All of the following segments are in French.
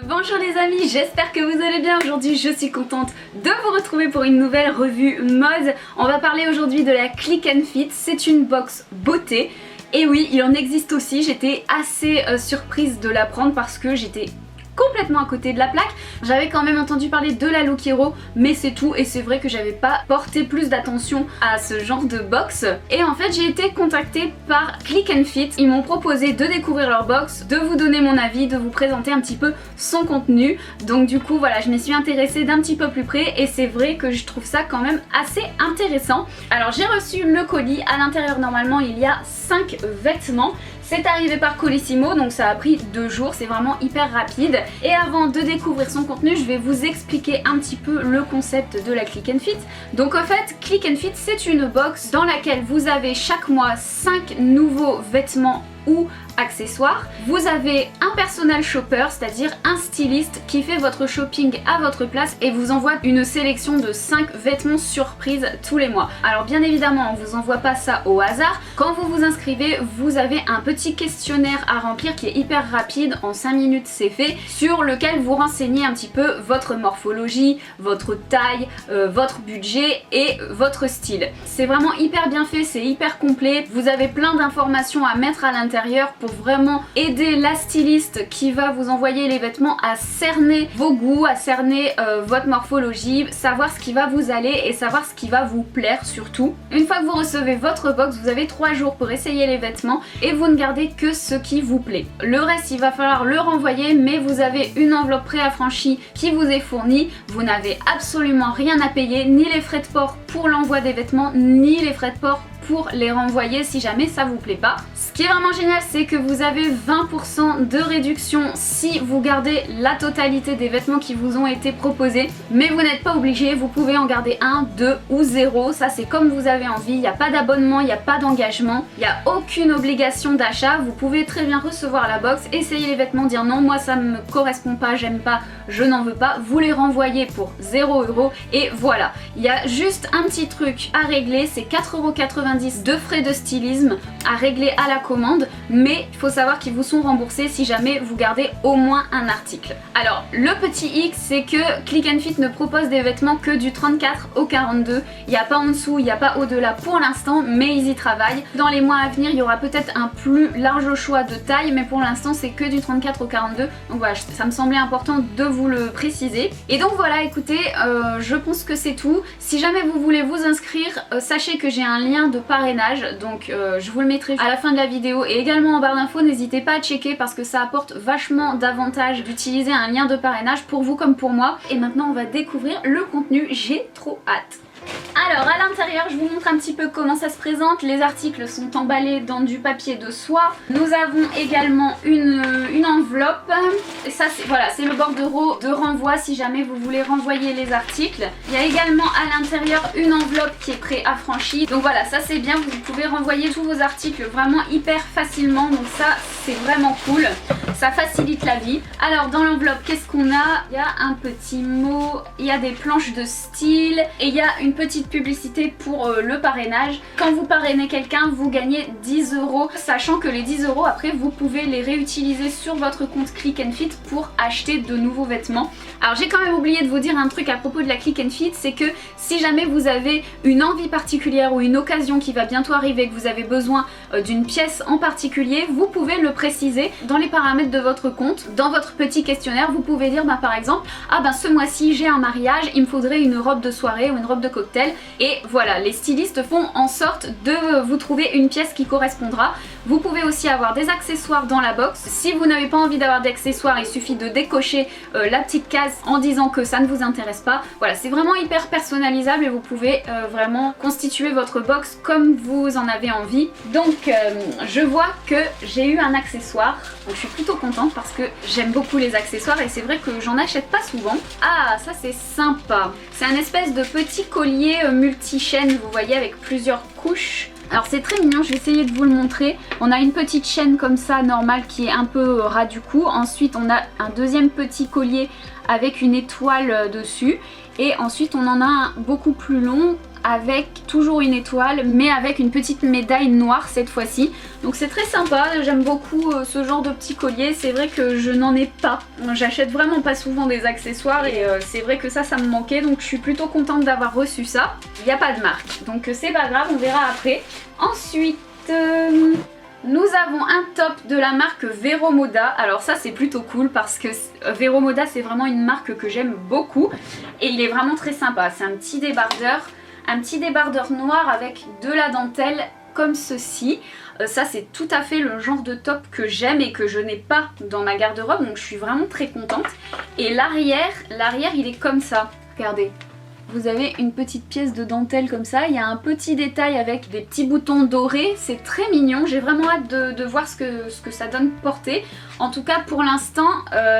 Bonjour les amis, j'espère que vous allez bien. Aujourd'hui je suis contente de vous retrouver pour une nouvelle revue mode. On va parler aujourd'hui de la Click and Fit, c'est une box beauté. Et oui, il en existe aussi, j'étais assez surprise de l'apprendre parce que j'étais complètement à côté de la plaque. J'avais quand même entendu parler de la Look Hero, mais c'est tout, et c'est vrai que j'avais pas porté plus d'attention à ce genre de box. Et en fait j'ai été contactée par Click and Fit, ils m'ont proposé de découvrir leur box, de vous donner mon avis, de vous présenter un petit peu son contenu. Donc du coup voilà, je m'y suis intéressée d'un petit peu plus près et c'est vrai que je trouve ça quand même assez intéressant. Alors j'ai reçu le colis, à l'intérieur normalement il y a 5 vêtements. C'est arrivé par Colissimo, donc ça a pris 2 jours, c'est vraiment hyper rapide. Et avant de découvrir son contenu, je vais vous expliquer un petit peu le concept de la Click and Fit. Donc en fait, Click and Fit, c'est une box dans laquelle vous avez chaque mois 5 nouveaux vêtements ou accessoires. Vous avez un personal shopper, c'est-à-dire un styliste qui fait votre shopping à votre place et vous envoie une sélection de 5 vêtements surprises tous les mois. Alors bien évidemment, on vous envoie pas ça au hasard. Quand vous vous inscrivez, vous avez un petit questionnaire à remplir qui est hyper rapide, en 5 minutes c'est fait, sur lequel vous renseignez un petit peu votre morphologie, votre taille, votre budget et votre style. C'est vraiment hyper bien fait, c'est hyper complet. Vous avez plein d'informations à mettre à l'intérieur pour vraiment aider la styliste qui va vous envoyer les vêtements à cerner vos goûts, à cerner votre morphologie, savoir ce qui va vous aller et savoir ce qui va vous plaire surtout. Une fois que vous recevez votre box, vous avez 3 jours pour essayer les vêtements et vous ne gardez que ce qui vous plaît. Le reste, il va falloir le renvoyer, mais vous avez une enveloppe préaffranchie qui vous est fournie. Vous n'avez absolument rien à payer, ni les frais de port pour l'envoi des vêtements, ni les frais de port pour les renvoyer si jamais ça vous plaît pas. Ce qui est vraiment génial, c'est que vous avez 20% de réduction si vous gardez la totalité des vêtements qui vous ont été proposés, mais vous n'êtes pas obligé, vous pouvez en garder 1, 2 ou 0, ça c'est comme vous avez envie, il n'y a pas d'abonnement, il n'y a pas d'engagement, il n'y a aucune obligation d'achat, vous pouvez très bien recevoir la box, essayer les vêtements, dire non moi ça me correspond pas, j'aime pas, je n'en veux pas, vous les renvoyez pour 0€ et voilà. Il y a juste un petit truc à régler, c'est 4,90€ de frais de stylisme à régler à la commande, mais il faut savoir qu'ils vous sont remboursés si jamais vous gardez au moins un article. Alors le petit X, c'est que Click and Fit ne propose des vêtements que du 34 au 42, il n'y a pas en dessous, il n'y a pas au-delà pour l'instant, mais ils y travaillent. Dans les mois à venir il y aura peut-être un plus large choix de taille, mais pour l'instant c'est que du 34 au 42, donc voilà, ça me semblait important de vous le préciser. Et donc voilà, écoutez, je pense que c'est tout. Si jamais vous voulez vous inscrire, sachez que j'ai un lien de parrainage, donc je vous le mettrai à la fin de la vidéo et également en barre d'infos. N'hésitez pas à checker parce que ça apporte vachement d'avantages d'utiliser un lien de parrainage pour vous comme pour moi. Et maintenant on va découvrir le contenu, j'ai trop hâte. Alors à l'intérieur, je vous montre un petit peu comment ça se présente. Les articles sont emballés dans du papier de soie. Nous avons également une enveloppe. Et ça c'est voilà, c'est le bordereau de renvoi si jamais vous voulez renvoyer les articles. Il y a également à l'intérieur une enveloppe qui est préaffranchie. Donc voilà, ça c'est bien, vous pouvez renvoyer tous vos articles vraiment hyper facilement. Donc ça c'est vraiment cool. Ça facilite la vie. Alors dans l'enveloppe, qu'est-ce qu'on a? Il y a un petit mot, il y a des planches de style et il y a une petite publicité pour le parrainage. Quand vous parrainez quelqu'un, vous gagnez 10€, sachant que les 10€ après vous pouvez les réutiliser sur votre compte Click and Fit pour acheter de nouveaux vêtements. Alors j'ai quand même oublié de vous dire un truc à propos de la Click and Fit, c'est que si jamais vous avez une envie particulière ou une occasion qui va bientôt arriver, que vous avez besoin d'une pièce en particulier, vous pouvez le préciser dans les paramètres de votre compte. Dans votre petit questionnaire, vous pouvez dire par exemple, ah ben ce mois-ci j'ai un mariage, il me faudrait une robe de soirée ou une robe de cocktail, et voilà, les stylistes font en sorte de vous trouver une pièce qui correspondra. Vous pouvez aussi avoir des accessoires dans la box. Si vous n'avez pas envie d'avoir d'accessoires, il suffit de décocher la petite case en disant que ça ne vous intéresse pas. Voilà, c'est vraiment hyper personnalisable et vous pouvez vraiment constituer votre box comme vous en avez envie. Donc je vois que j'ai eu un accessoire, donc je suis plutôt contente parce que j'aime beaucoup les accessoires et c'est vrai que j'en achète pas souvent. Ah, ça c'est sympa, c'est un espèce de petit collier multi-chaîne, vous voyez, avec plusieurs couches. Alors c'est très mignon, je vais essayer de vous le montrer. On a une petite chaîne comme ça normale qui est un peu ras du cou. Ensuite on a un deuxième petit collier avec une étoile dessus. Et ensuite on en a un beaucoup plus long avec toujours une étoile mais avec une petite médaille noire cette fois-ci. Donc c'est très sympa, j'aime beaucoup ce genre de petit collier. C'est vrai que je n'en ai pas, j'achète vraiment pas souvent des accessoires et c'est vrai que ça me manquait, donc je suis plutôt contente d'avoir reçu ça. Il n'y a pas de marque donc c'est pas grave, on verra après. Ensuite nous avons un top de la marque Vero Moda. Alors ça c'est plutôt cool parce que Vero Moda c'est vraiment une marque que j'aime beaucoup et il est vraiment très sympa. C'est un petit débardeur noir avec de la dentelle comme ceci. Ça c'est tout à fait le genre de top que j'aime et que je n'ai pas dans ma garde-robe, donc je suis vraiment très contente. Et l'arrière il est comme ça, regardez. Vous avez une petite pièce de dentelle comme ça, il y a un petit détail avec des petits boutons dorés, c'est très mignon, j'ai vraiment hâte de voir ce que ça donne porter. En tout cas pour l'instant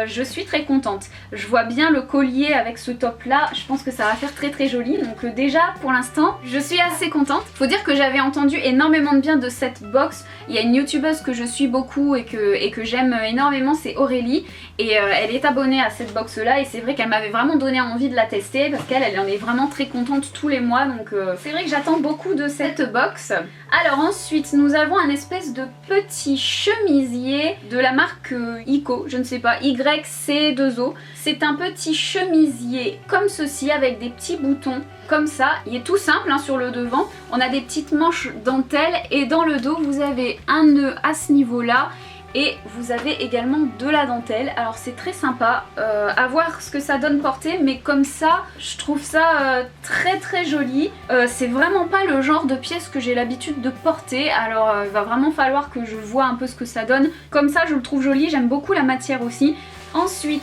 je suis très contente. Je vois bien le collier avec ce top là, je pense que ça va faire très joli, donc déjà pour l'instant je suis assez contente. Faut dire que j'avais entendu énormément de bien de cette box, il y a une youtubeuse que je suis beaucoup et que j'aime énormément, c'est Aurélie, et elle est abonnée à cette box là et c'est vrai qu'elle m'avait vraiment donné envie de la tester parce qu'elle en est vraiment très contente tous les mois, donc c'est vrai que j'attends beaucoup de cette box. Alors ensuite nous avons un espèce de petit chemisier de la marque Ico, je ne sais pas, YC2O. C'est un petit chemisier comme ceci avec des petits boutons comme ça. Il est tout simple hein, sur le devant, on a des petites manches dentelle et dans le dos vous avez un nœud à ce niveau là. Et vous avez également de la dentelle, alors c'est très sympa, à voir ce que ça donne porter, mais comme ça, je trouve ça très joli. C'est vraiment pas le genre de pièce que j'ai l'habitude de porter, alors il va vraiment falloir que je vois un peu ce que ça donne. Comme ça je le trouve joli, j'aime beaucoup la matière aussi. Ensuite...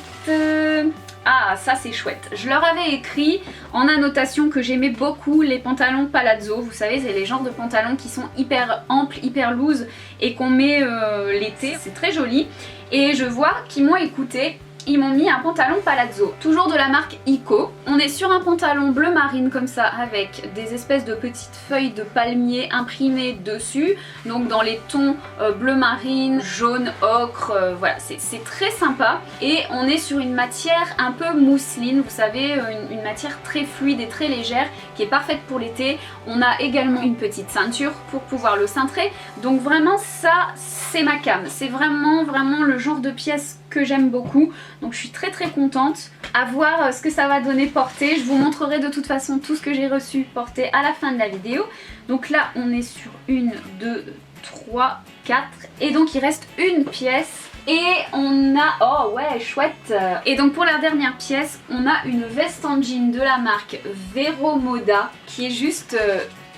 Ah ça c'est chouette, je leur avais écrit en annotation que j'aimais beaucoup les pantalons palazzo, vous savez c'est les genres de pantalons qui sont hyper amples, hyper loose et qu'on met l'été, c'est très joli. Et je vois qu'ils m'ont écouté, ils m'ont mis un pantalon palazzo, toujours de la marque Ico. On est sur un pantalon bleu marine comme ça avec des espèces de petites feuilles de palmier imprimées dessus, donc dans les tons bleu marine, jaune, ocre, voilà c'est très sympa. Et on est sur une matière un peu mousseline, vous savez, une matière très fluide et très légère qui est parfaite pour l'été. On a également une petite ceinture pour pouvoir le cintrer, donc vraiment ça c'est ma came, c'est vraiment le genre de pièce que j'aime beaucoup, donc je suis très contente. À voir ce que ça va donner porter, je vous montrerai de toute façon tout ce que j'ai reçu porter à la fin de la vidéo. Donc là on est sur 1, 2, 3, 4 et donc il reste une pièce. Et on a... Oh ouais, chouette. Et donc pour la dernière pièce, on a une veste en jean de la marque Vero Moda qui est juste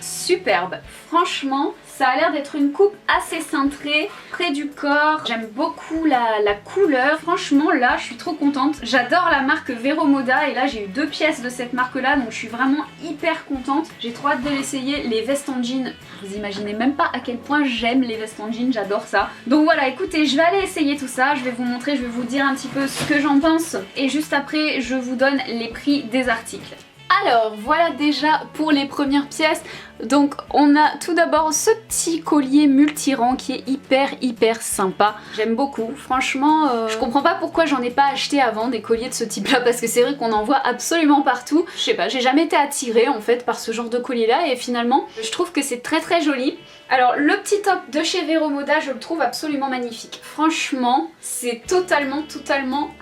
superbe. Franchement, ça a l'air d'être une coupe assez cintrée, près du corps. J'aime beaucoup la couleur. Franchement, là, je suis trop contente. J'adore la marque Vero Moda et là, j'ai eu 2 pièces de cette marque-là, donc je suis vraiment hyper contente. J'ai trop hâte de l'essayer. Les vestes en jean, vous imaginez même pas à quel point j'aime les vestes en jean, j'adore ça. Donc voilà, écoutez, je vais aller essayer tout ça. Je vais vous montrer, je vais vous dire un petit peu ce que j'en pense. Et juste après, je vous donne les prix des articles. Alors voilà déjà pour les premières pièces. Donc on a tout d'abord ce petit collier multirang qui est hyper sympa. J'aime beaucoup, franchement je comprends pas pourquoi j'en ai pas acheté avant des colliers de ce type là, parce que c'est vrai qu'on en voit absolument partout. Je sais pas, j'ai jamais été attirée en fait par ce genre de collier là et finalement je trouve que c'est très joli. Alors le petit top de chez Vero Moda, je le trouve absolument magnifique. Franchement, c'est totalement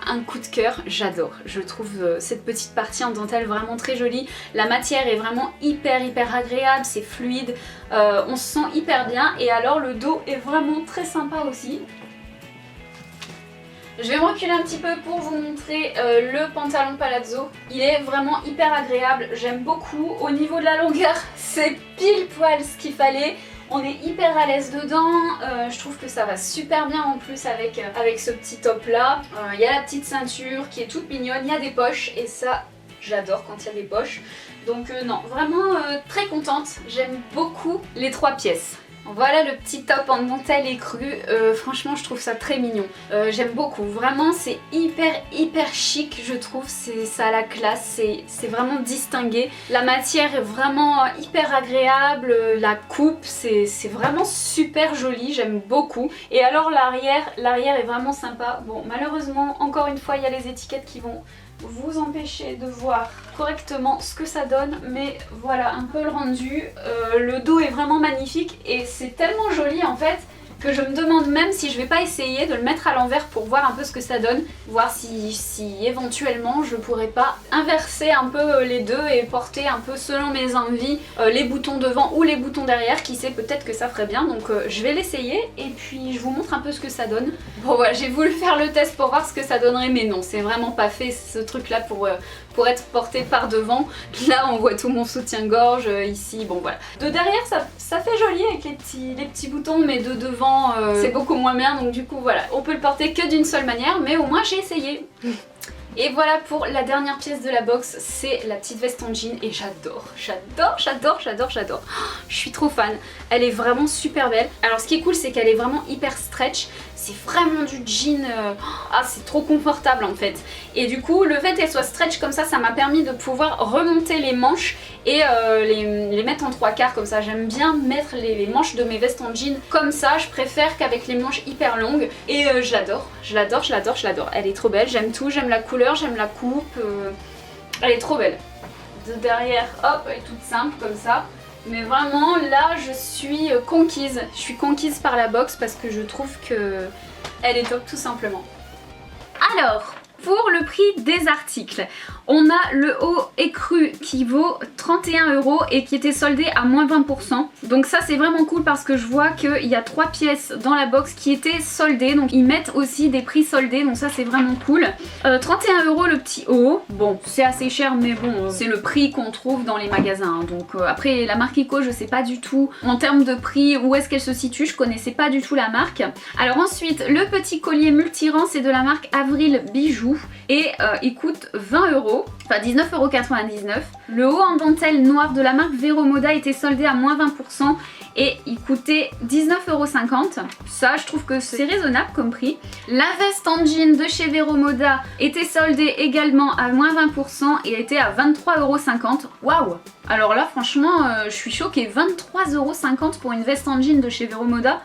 un coup de cœur, j'adore. Je trouve cette petite partie en dentelle vraiment très jolie. La matière est vraiment hyper agréable, c'est fluide, on se sent hyper bien. Et alors le dos est vraiment très sympa aussi. Je vais me reculer un petit peu pour vous montrer le pantalon palazzo. Il est vraiment hyper agréable, j'aime beaucoup. Au niveau de la longueur, c'est pile poil ce qu'il fallait. On est hyper à l'aise dedans, je trouve que ça va super bien en plus avec ce petit top là. Il y a la petite ceinture qui est toute mignonne, il y a des poches et ça j'adore quand il y a des poches. Donc non, vraiment très contente, j'aime beaucoup les 3 pièces. Voilà le petit top en dentelle écrue, franchement je trouve ça très mignon, j'aime beaucoup, vraiment c'est hyper chic je trouve, ça a la classe, c'est vraiment distingué, la matière est vraiment hyper agréable, la coupe c'est vraiment super joli, j'aime beaucoup. Et alors l'arrière est vraiment sympa, bon malheureusement encore une fois il y a les étiquettes qui vont vous empêcher de voir correctement ce que ça donne, mais voilà un peu le rendu. Le dos est vraiment magnifique et c'est tellement joli en fait que je me demande même si je vais pas essayer de le mettre à l'envers pour voir un peu ce que ça donne, voir si éventuellement je pourrais pas inverser un peu les deux et porter un peu selon mes envies les boutons devant ou les boutons derrière, qui sait, peut-être que ça ferait bien. Donc je vais l'essayer et puis je vous montre un peu ce que ça donne. Bon voilà, j'ai voulu faire le test pour voir ce que ça donnerait, mais non, c'est vraiment pas fait ce truc là pour être porté par devant. Là on voit tout mon soutien-gorge ici, bon voilà. De derrière ça fait joli avec les petits boutons, mais de devant c'est beaucoup moins bien, donc du coup voilà, on peut le porter que d'une seule manière, mais au moins j'ai essayé. Et voilà pour la dernière pièce de la box, c'est la petite veste en jean et j'adore. Je suis trop fan, elle est vraiment super belle. Alors ce qui est cool, c'est qu'elle est vraiment hyper stretch, c'est vraiment du jean, c'est trop confortable en fait. Et du coup le fait qu'elle soit stretch comme ça m'a permis de pouvoir remonter les manches et les mettre en 3/4 comme ça. J'aime bien mettre les manches de mes vestes en jean comme ça, je préfère qu'avec les manches hyper longues. Et je l'adore, elle est trop belle, j'aime tout, j'aime la couleur, j'aime la coupe, elle est trop belle. De derrière, hop, elle est toute simple comme ça. Mais vraiment là je suis conquise, par la box parce que je trouve que elle est top tout simplement. Alors, pour le prix des articles, on a le haut écru qui vaut 31 € et qui était soldé à moins 20%. Donc ça c'est vraiment cool parce que je vois qu'il y a 3 pièces dans la box qui étaient soldées. Donc ils mettent aussi des prix soldés, donc ça c'est vraiment cool. 31 € le petit haut. Bon, c'est assez cher mais bon, c'est le prix qu'on trouve dans les magasins. Donc après la marque Ico, je sais pas du tout en termes de prix où est-ce qu'elle se situe. Je connaissais pas du tout la marque. Alors ensuite, le petit collier multirang, c'est de la marque Avril Bijoux et il coûte 20 €. Enfin 19,99 €. Le haut en dentelle noire de la marque Vero Moda était soldé à moins 20% et il coûtait 19,50 €. Ça je trouve que c'est raisonnable comme prix. La veste en jean de chez Vero Moda était soldée également à moins 20% et était à 23,50 €. Waouh! Alors là franchement je suis choquée, 23,50 € pour une veste en jean de chez Vero Moda.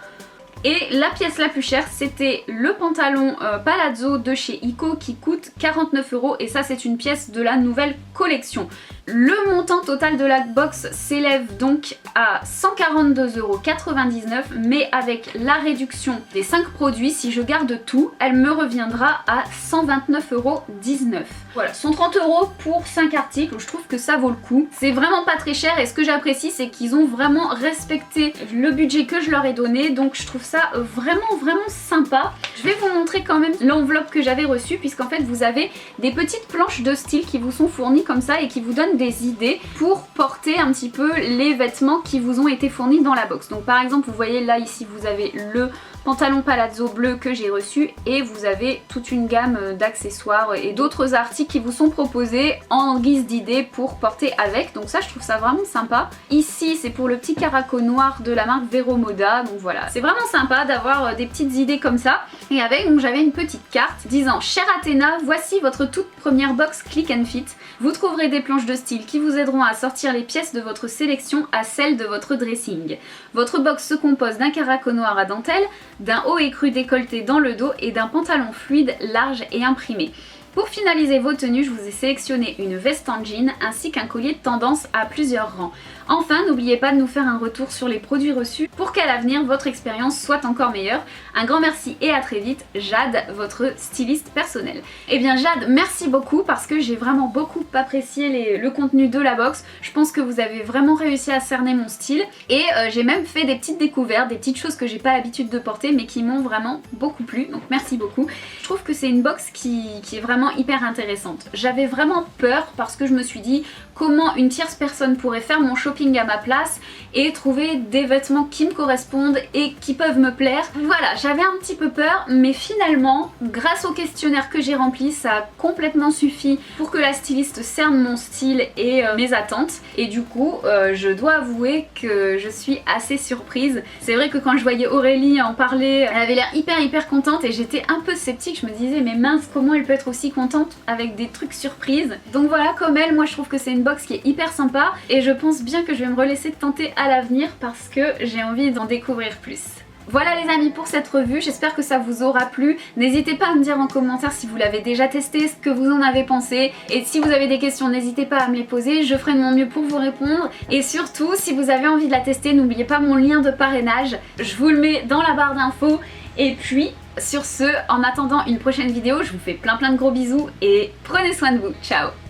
Et la pièce la plus chère, c'était le pantalon palazzo de chez Ico qui coûte 49 € et ça c'est une pièce de la nouvelle collection. Le montant total de la box s'élève donc à 142,99 € mais avec la réduction des 5 produits, si je garde tout, elle me reviendra à 129,19 €. Voilà, 130 € pour 5 articles, je trouve que ça vaut le coup. C'est vraiment pas très cher et ce que j'apprécie c'est qu'ils ont vraiment respecté le budget que je leur ai donné, donc je trouve ça vraiment sympa. Je vais vous montrer quand même l'enveloppe que j'avais reçue puisqu'en fait vous avez des petites planches de style qui vous sont fournies comme ça et qui vous donnent des idées pour porter un petit peu les vêtements qui vous ont été fournis dans la box. Donc par exemple vous voyez là ici vous avez le pantalon palazzo bleu que j'ai reçu et vous avez toute une gamme d'accessoires et d'autres articles qui vous sont proposés en guise d'idées pour porter avec, donc ça je trouve ça vraiment sympa. Ici c'est pour le petit caraco noir de la marque Vero Moda, donc voilà, c'est vraiment sympa d'avoir des petites idées comme ça. Et avec, donc j'avais une petite carte disant: chère Athéna, voici votre toute première box Click and Fit. Vous trouverez des planches de style qui vous aideront à sortir les pièces de votre sélection à celles de votre dressing. Votre box se compose d'un caraco noir à dentelle, d'un haut écru décolleté dans le dos et d'un pantalon fluide, large et imprimé. Pour finaliser vos tenues, je vous ai sélectionné une veste en jean ainsi qu'un collier de tendance à plusieurs rangs. Enfin, n'oubliez pas de nous faire un retour sur les produits reçus pour qu'à l'avenir, votre expérience soit encore meilleure. Un grand merci et à très vite, Jade, votre styliste personnelle. Et bien Jade, merci beaucoup parce que j'ai vraiment beaucoup apprécié le contenu de la box. Je pense que vous avez vraiment réussi à cerner mon style et j'ai même fait des petites découvertes, des petites choses que j'ai pas l'habitude de porter mais qui m'ont vraiment beaucoup plu, donc merci beaucoup. Je trouve que c'est une box qui est vraiment hyper intéressante. J'avais vraiment peur parce que je me suis dit comment une tierce personne pourrait faire mon shopping à ma place et trouver des vêtements qui me correspondent et qui peuvent me plaire. Voilà, j'avais un petit peu peur mais finalement grâce au questionnaire que j'ai rempli, ça a complètement suffi pour que la styliste cerne mon style et mes attentes et du coup je dois avouer que je suis assez surprise. C'est vrai que quand je voyais Aurélie en parler, elle avait l'air hyper contente et j'étais un peu sceptique, je me disais mais mince, comment elle peut être aussi contente avec des trucs surprises. Donc voilà, comme elle, moi je trouve que c'est une box qui est hyper sympa et je pense bien que je vais me relaisser de tenter à l'avenir parce que j'ai envie d'en découvrir plus. Voilà les amis pour cette revue, j'espère que ça vous aura plu. N'hésitez pas à me dire en commentaire si vous l'avez déjà testé, ce que vous en avez pensé. Et si vous avez des questions, n'hésitez pas à me les poser, je ferai de mon mieux pour vous répondre. Et surtout, si vous avez envie de la tester, n'oubliez pas mon lien de parrainage, je vous le mets dans la barre d'infos. Et puis, sur ce, en attendant une prochaine vidéo, je vous fais plein de gros bisous et prenez soin de vous. Ciao!